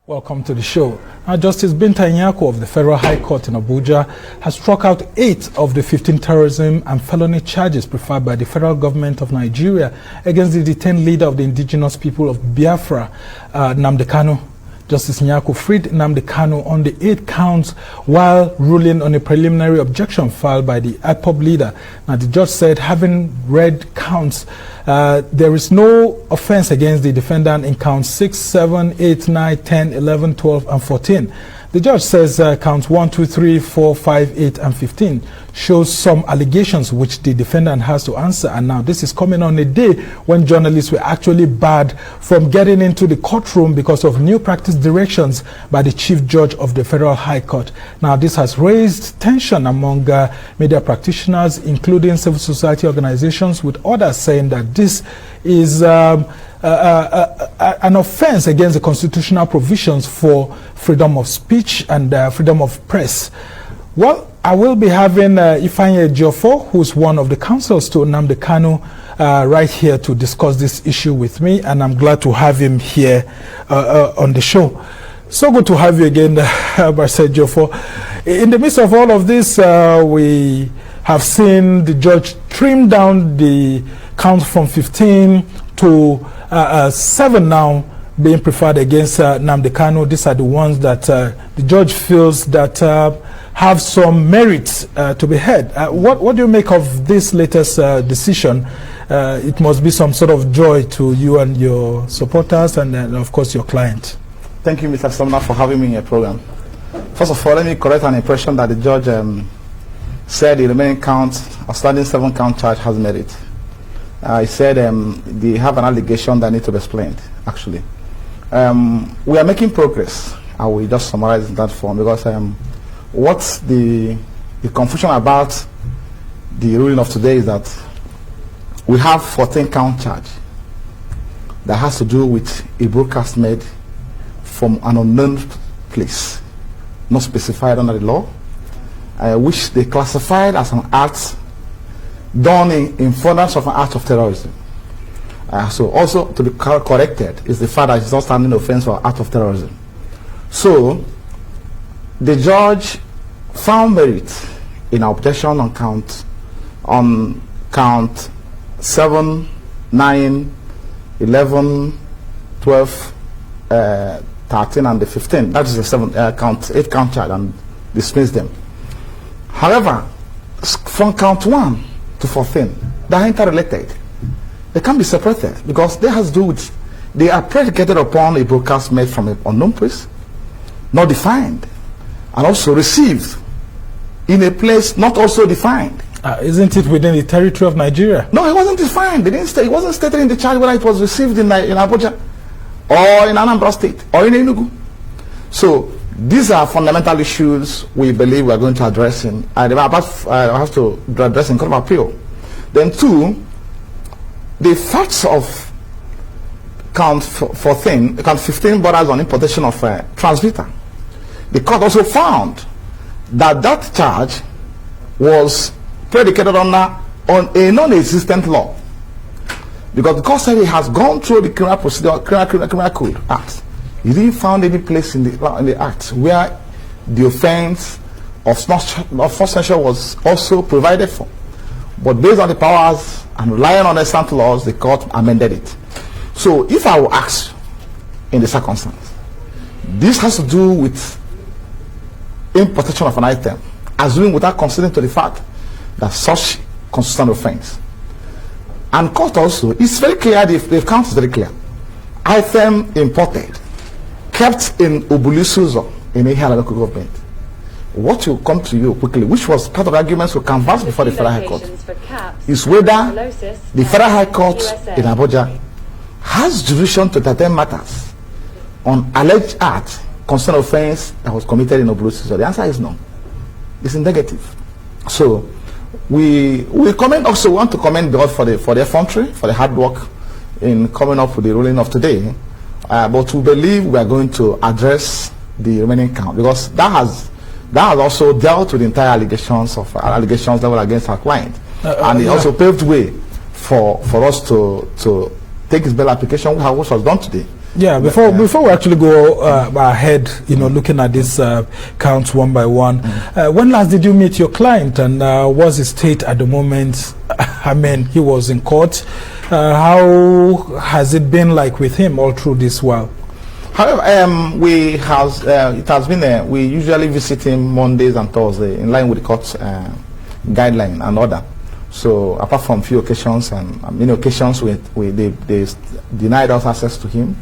Welcome to the show. Now, Justice Binta Nyako of the Federal High Court in Abuja has struck out 8 of the 15 terrorism and felony charges preferred by the federal government of Nigeria against the detained leader of the indigenous people of Biafra, Nnamdi Kanu. Justice Nyako freed Nnamdi Kanu on the 8 counts while ruling on a preliminary objection filed by the IPOB leader. Now, the judge said, having read counts, there is no offense against the defendant in counts 6, 7, 8, 9, 10, 11, 12, and 14. The judge says counts 1, 2, 3, 4, 5, 8, and 15 shows some allegations which the defendant has to answer. And now this is coming on a day when journalists were actually barred from getting into the courtroom because of new practice directions by the Chief Judge of the Federal High Court. Now this has raised tension among media practitioners, including civil society organizations, with others saying that this is an offense against the constitutional provisions for freedom of speech and freedom of press. Well, I will be having Ifeanyi Ejiofor, who's one of the counsels to Nnamdi Kanu, right here to discuss this issue with me, and I'm glad to have him here on the show. So good to have you again, Barrister Ejiofor. In the midst of all of this, we have seen the judge trim down the count from 15 to 7 now being preferred against Nnamdi Kanu. These are the ones that the judge feels that have some merit to be heard. What do you make of this latest decision? It must be some sort of joy to you and your supporters and of course your client. Thank you, Mr. Sumner, for having me in your program. First of all, let me correct an impression that the judge said the remaining count, outstanding 7-count charge has merit. He said they have an allegation that needs to be explained, actually. We are making progress. I will just summarize in that form because what's the confusion about the ruling of today is that we have 14-count charge that has to do with a broadcast made from an unknown place, not specified under the law, which they classified as an act done in furtherance of an act of terrorism. So also to be corrected is the fact that it's not standing offense for act of terrorism. So the judge found merit in objection on count 7, 9, 11, 12, 13, and the 15. That is the 8-count charge, and dismissed them. However, from count 1 to 14, they are interrelated. They can be separated because they has to do with, they are predicated upon a broadcast made from an unknown place, not defined, and also received in a place not also defined. Isn't it within the territory of Nigeria? No, it wasn't defined. It wasn't stated in the charge whether it was received in Abuja or in Anambra State or in Enugu. So these are fundamental issues we believe we are going to address in. I have to address in court of appeal. Then 2, the facts of count 15 borders on importation of transmitter. The court also found that that charge was predicated on a non-existent law, because the court said it has gone through the criminal code act. He didn't find any place in the act where the offense of force censure was also provided for. But based on the powers and relying on extant laws, the court amended it. So if I will ask in the circumstance, this has to do with importation of an item, assuming without considering to the fact that such constitutional offense. And court also, it's very clear, the count is very clear. Item imported, kept in Obulisuzo in a local government. What will come to you quickly, which was part of the arguments we canvassed before the Federal High Court, is whether the Federal High Court in Abuja has jurisdiction to entertain matters on alleged act, constitutional offense that was committed in Obulisuzo. The answer is no. It's in negative. So we also want to commend God for the effrontery, for the hard work in coming up with the ruling of today. But we believe we are going to address the remaining count, because that has also dealt with the entire allegations leveled against our client, and it also paved way for us to take his bail application, which was done today. Yeah, before we actually go ahead, looking at these counts one by one, when last did you meet your client, and what's his state at the moment? I mean, he was in court. How has it been like with him all through this while? However, it has been, we usually visit him Mondays and Thursdays in line with the court's guideline and order. So apart from few occasions, and many occasions they denied us access to him,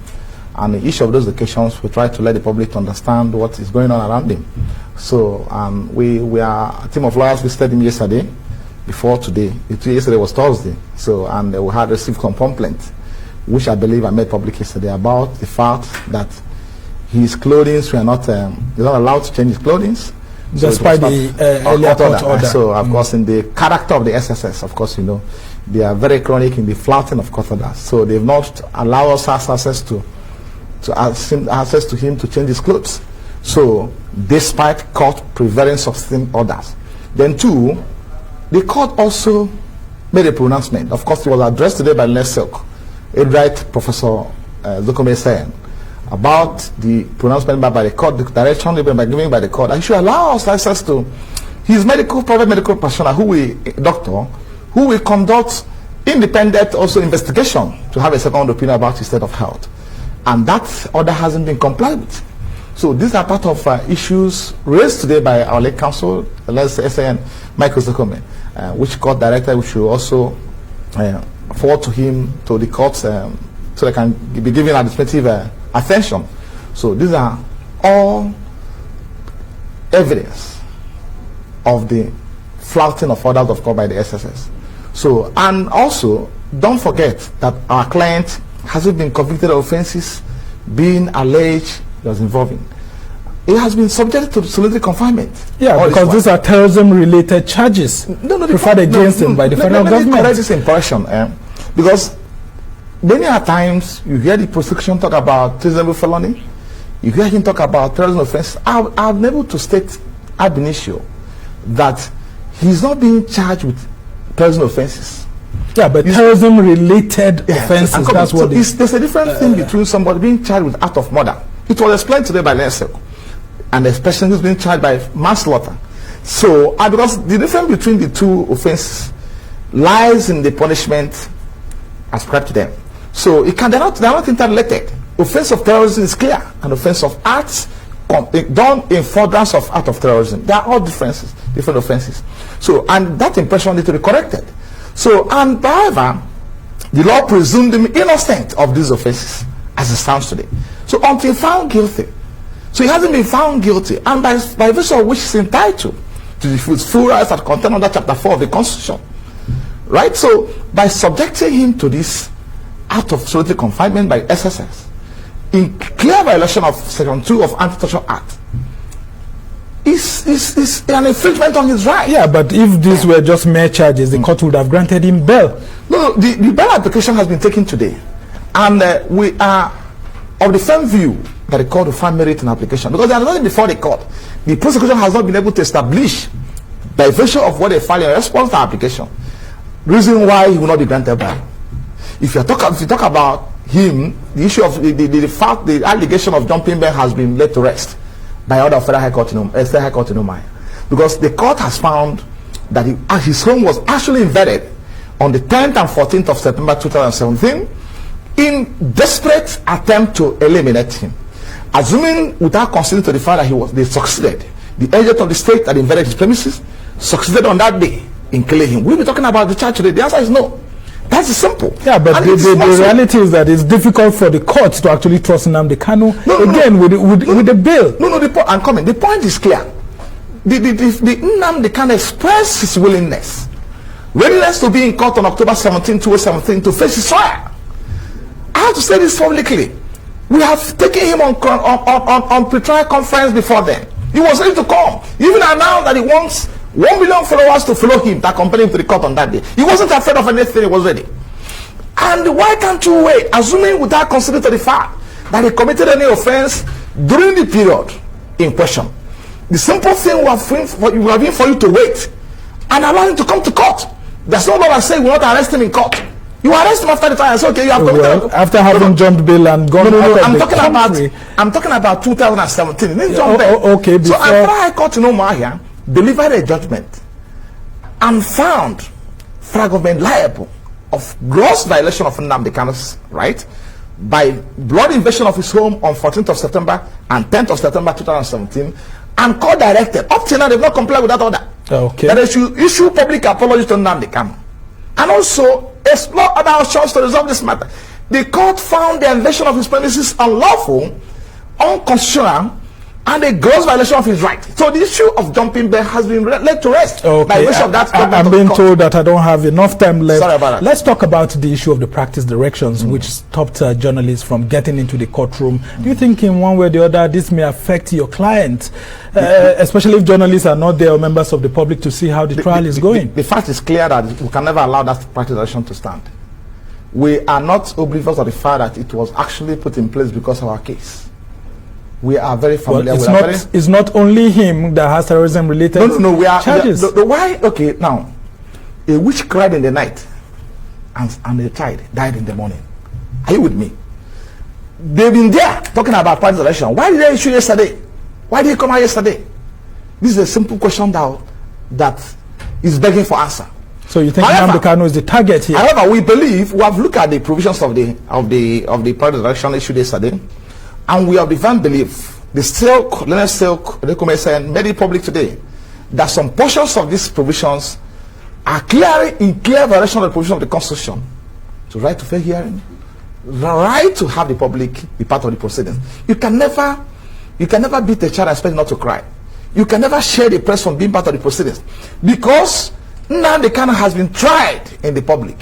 and in each of those occasions we try to let the public understand what is going on around him. So we are a team of lawyers visited him yesterday, before today. Yesterday was Thursday. So we had received some complaint, which I believe I made public yesterday, about the fact that his clothing he's not allowed to change his clothing. Despite the earlier court order. So, of course, in the character of the SSS, of course, they are very chronic in the flouting of court orders. So they've not allowed us access to him to change his clothes. So, despite court prevailing substantive orders. Then two, the court also made a pronouncement. Of course, it was addressed today by NESILC, Professor Zokome Sen, about the pronouncement by the court, the direction given by the court, and should allow us access to his private medical practitioner, doctor, who will conduct independent also investigation to have a second opinion about his state of health. And that order hasn't been complied with. So these are part of issues raised today by our late counsel, SAN Michael Zokome, which court director we should also forward to him, to the courts, so they can be given administrative attention. So these are all evidence of the flouting of orders of court by the SSS. So, and also, don't forget that our client hasn't been convicted of offenses being alleged he was involving. He has been subjected to solitary confinement. Yeah, because these are terrorism-related charges preferred against him by the federal government. Let me correct this impression, because many a times you hear the prosecution talk about treasonable felony, you hear him talk about terrorism offense. I've been able to state ab initio that he's not being charged with terrorism offenses. Yeah, but terrorism-related offenses, that's what there's a different thing between somebody being charged with act of murder. It was explained today by NESILC, and the person who's being charged by manslaughter. So, because the difference between the two offenses lies in the punishment ascribed to them. So they're not interrelated. Offense of terrorism is clear, and offense of acts done in furtherance of act of terrorism. They are all different offenses. So, and that impression needs to be corrected. So, and however, the law presumed him innocent of these offenses as it stands today. So until found guilty. So he hasn't been found guilty, and by virtue of which he's entitled to the full rights that contained under Chapter 4 of the Constitution. Right? So by subjecting him to this act of solitary confinement by SSS, in clear violation of Section 2 of Anti-Torture Act, is an infringement on his right. Yeah, but if these were just mere charges, the court would have granted him bail. No, the bail application has been taken today, and we are of the firm view that the court will find merit in application, because there is nothing before the court. The prosecution has not been able to establish, by virtue of what they filed in response to our application, reason why he will not be granted bail. If you talk about him, the issue of the allegation of jumping bail has been laid to rest by order of Federal High Court in Umaya, because the court has found that his home was actually invaded on the 10th and 14th of September 2017 in desperate attempt to eliminate him. Assuming, without considering to the fact that they succeeded, the agent of the state that invaded his premises succeeded on that day in killing him. We'll be talking about the charge today. The answer is no. That's simple. Yeah, but the reality is that it's difficult for the courts to actually trust Nnamdi Kanu with the bill. I'm coming. The point is clear. The Nnamdi Kanu expressed his willingness to be in court on October 17, 2017 to face his trial. I have to say this publicly. We have taken him on pre-trial conference before then. He was ready to come. He even announced that he wants 1 million followers to follow him, to accompany him to the court on that day. He wasn't afraid of anything, he was ready. And why can't you wait, assuming without considering the fact that he committed any offense during the period in question? The simple thing we have been for you to wait and allow him to come to court. There's no law that says we will not arrest him in court You arrest him after the trial. So, okay, you have well, after having jumped bail and gone out of the country. I'm talking about 2017. He didn't jump bail. Okay, before. So after High Court in Umuahia delivered a judgment and found federal government liable of gross violation of Nnamdi Kanu's right by blood invasion of his home on 14th of September and 10th of September 2017, and court directed up till now they've not complied with that order. Okay. That they should issue public apology to Nnamdi Kanu and also explore other options to resolve this matter. The court found the invasion of his premises unlawful, unconstitutional, and a gross violation of his right. So the issue of jumping bail has been laid to rest. Okay. By virtue of that. I'm being told that I don't have enough time left. Sorry about that. Let's talk about the issue of the practice directions, which stopped journalists from getting into the courtroom. Do you think in one way or the other this may affect your client, especially if journalists are not there or members of the public to see how the trial is going? The fact is clear that we can never allow that practice direction to stand. We are not oblivious of the fact that it was actually put in place because of our case. We are very familiar with that. It's not only him that has terrorism-related we are charges. Why? Okay, now, a witch cried in the night and a child died in the morning. Are you with me? They've been there talking about practice direction. Why did they issue yesterday? Why did they come out yesterday? This is a simple question that is begging for answer. So you think Nnamdi Kanu is the target here? However, we have looked at the provisions of the practice direction issued yesterday, and we have the firm belief, the Leonard Silk, and made it public today, that some portions of these provisions are in clear violation of the provision of the Constitution. So right to fair hearing, the right to have the public be part of the proceedings. You can never beat a child and expect not to cry. You can never share the press from being part of the proceedings, because Nnamdi Kanu has been tried in the public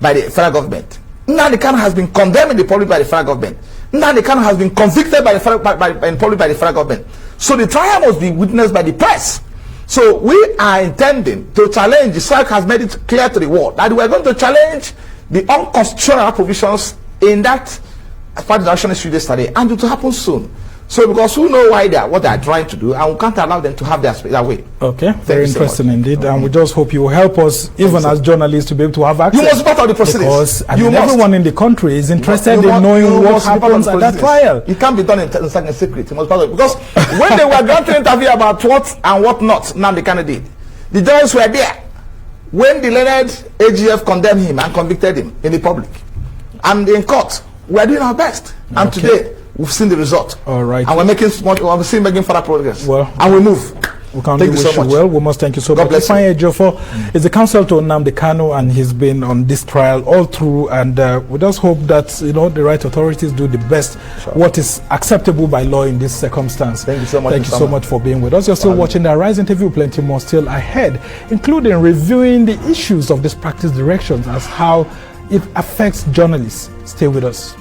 by the federal government. Nnamdi Kanu has been condemned in the public by the federal government. Nnamdi Kanu has been convicted by the public by the federal government. So the trial must be witnessed by the press. So we are intending to challenge, the SARC has made it clear to the world that we are going to challenge the unconstitutional provisions in that practice direction issued yesterday, and it will happen soon. So because we know what they are trying to do, and we can't allow them to have their way. Okay, very interesting indeed. And we just hope you will help us, even as journalists, to be able to have access. You must be part of the proceedings. Because everyone in the country is interested in knowing what happens at that trial. It can't be done in secret. You must be part of it. Because when they were granting interview about what and what not Nnamdi Kanu did, the judges were there when the learned AGF condemned him and convicted him in the public. And in court, we are doing our best. And today, we've seen the result. All right. And we're making further progress. Well, and we move. We can't wish you well. We must thank you so much. Ifeanyi Ejiofor is the counsel to Nnamdi Kanu, and he's been on this trial all through. And we just hope that the right authorities do the best, what is acceptable by law in this circumstance. Thank you so much. Thank you so much for being with us. You're still watching the Arise interview. Plenty more still ahead, including reviewing the issues of this practice directions as how it affects journalists. Stay with us.